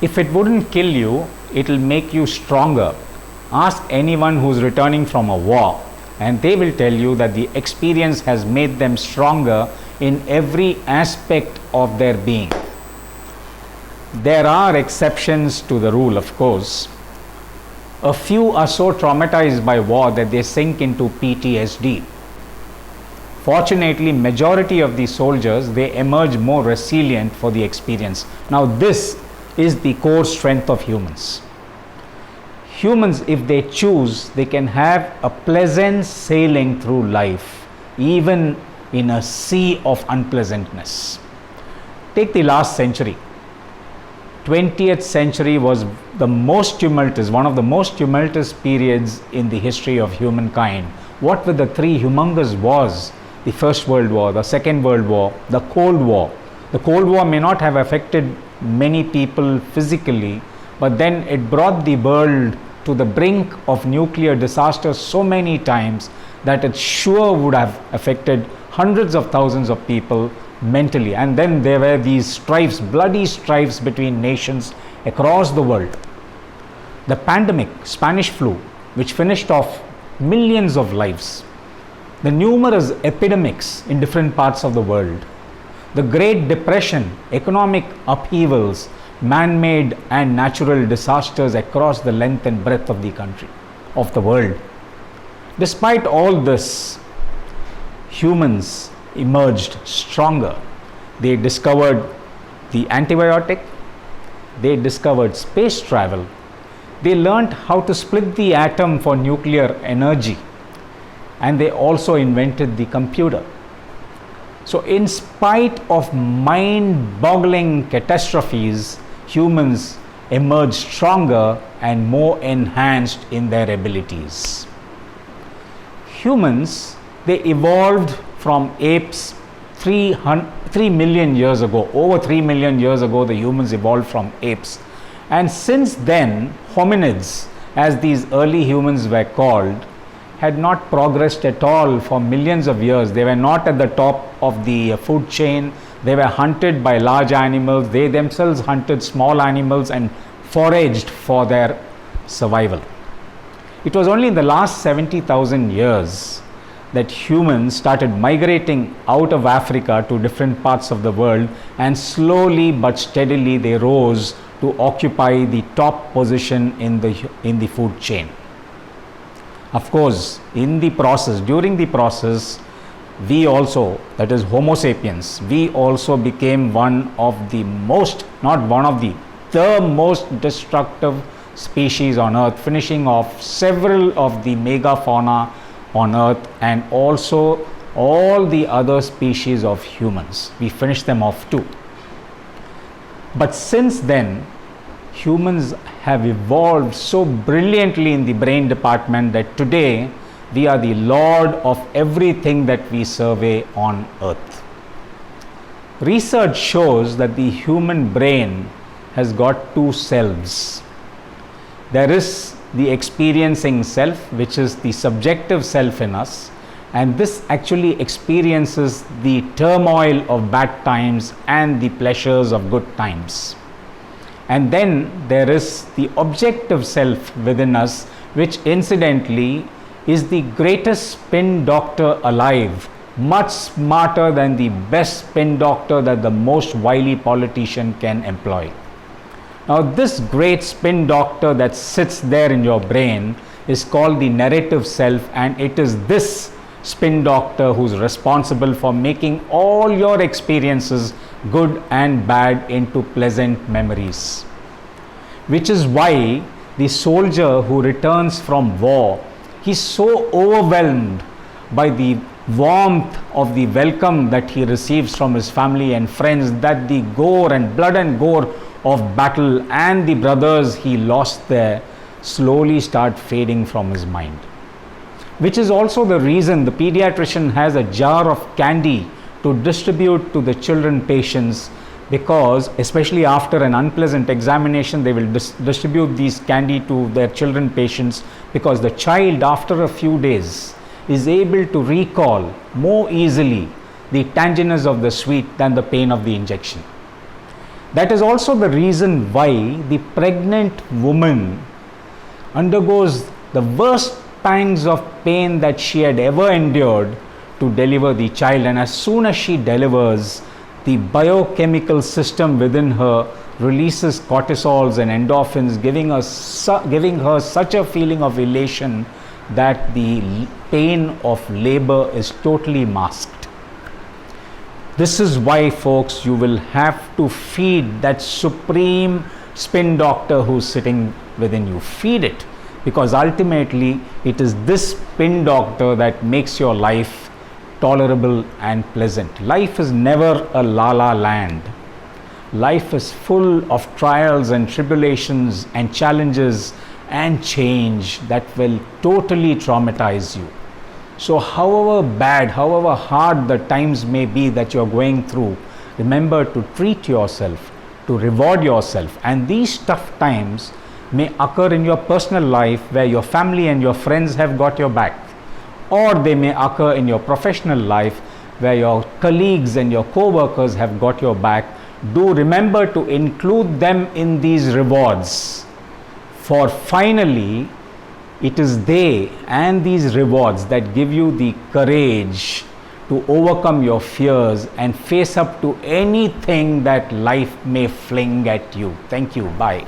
If it wouldn't kill you, it'll make you stronger. Ask anyone who's returning from a war, and they will tell you that the experience has made them stronger in every aspect of their being. There are exceptions to the rule, of course. A few are so traumatized by war that they sink into PTSD. Fortunately, majority of these soldiers, they emerge more resilient for the experience. Now, this is the core strength of humans. Humans, if they choose, they can have a pleasant sailing through life, even in a sea of unpleasantness. Take the last century. 20th century was the most tumultuous, one of the most tumultuous periods in the history of humankind. What were the three humongous wars? The First World War, the Second World War, the Cold War. The Cold War may not have affected many people physically, but then it brought the world to the brink of nuclear disaster so many times that it sure would have affected hundreds of thousands of people mentally. And then there were these strifes, bloody strifes between nations across the world. The pandemic, Spanish flu, which finished off millions of lives. The numerous epidemics in different parts of the world. The Great Depression, economic upheavals, man-made and natural disasters across the length and breadth of the country, of the world. Despite all this, humans emerged stronger. They discovered the antibiotic, they discovered space travel, they learned how to split the atom for nuclear energy, and they also invented the computer. So in spite of mind-boggling catastrophes, humans emerged stronger and more enhanced in their abilities. Humans, they evolved from apes 3 million years ago. Over 3 million years ago, the humans evolved from apes. And since then, hominids, as these early humans were called, had not progressed at all for millions of years. They were not at the top of the food chain. They were hunted by large animals. They themselves hunted small animals and foraged for their survival. It was only in the last 70,000 years that humans started migrating out of Africa to different parts of the world, and slowly but steadily they rose to occupy the top position in the food chain. Of course, during the process, we also, that is Homo sapiens, we also became one of the most, not one of the most destructive species on earth, finishing off several of the megafauna on earth and also all the other species of humans. We finished them off too. But since then, humans have evolved so brilliantly in the brain department that today we are the lord of everything that we survey on earth. Research shows that the human brain has got two selves. There is the experiencing self, which is the subjective self in us, and this actually experiences the turmoil of bad times and the pleasures of good times. And then there is the objective self within us, which incidentally is the greatest spin doctor alive, much smarter than the best spin doctor that the most wily politician can employ. Now, this great spin doctor that sits there in your brain is called the narrative self, and it is this spin doctor who's responsible for making all your experiences, good and bad, into pleasant memories. Which is why the soldier who returns from war, he's so overwhelmed by the warmth of the welcome that he receives from his family and friends, that the gore and blood and gore of battle and the brothers he lost there slowly start fading from his mind. Which is also the reason the pediatrician has a jar of candy to distribute to the children patients, because especially after an unpleasant examination they will distribute these candy to their children patients, because the child after a few days is able to recall more easily the tanginess of the sweet than the pain of the injection. That is also the reason why the pregnant woman undergoes the worst pangs of pain that she had ever endured to deliver the child. And as soon as she delivers, the biochemical system within her releases cortisols and endorphins, giving her such a feeling of elation that the pain of labor is totally masked. This is why, folks, you will have to feed that supreme spin doctor who's sitting within you. Feed it, because ultimately it is this spin doctor that makes your life tolerable and pleasant. Life is never a la-la land. Life is full of trials and tribulations and challenges and change that will totally traumatize you. So however bad, however hard the times may be that you're going through, remember to treat yourself, to reward yourself. And these tough times may occur in your personal life where your family and your friends have got your back, or they may occur in your professional life where your colleagues and your co-workers have got your back. Do remember to include them in these rewards, for finally it is they and these rewards that give you the courage to overcome your fears and face up to anything that life may fling at you. Thank you. Bye.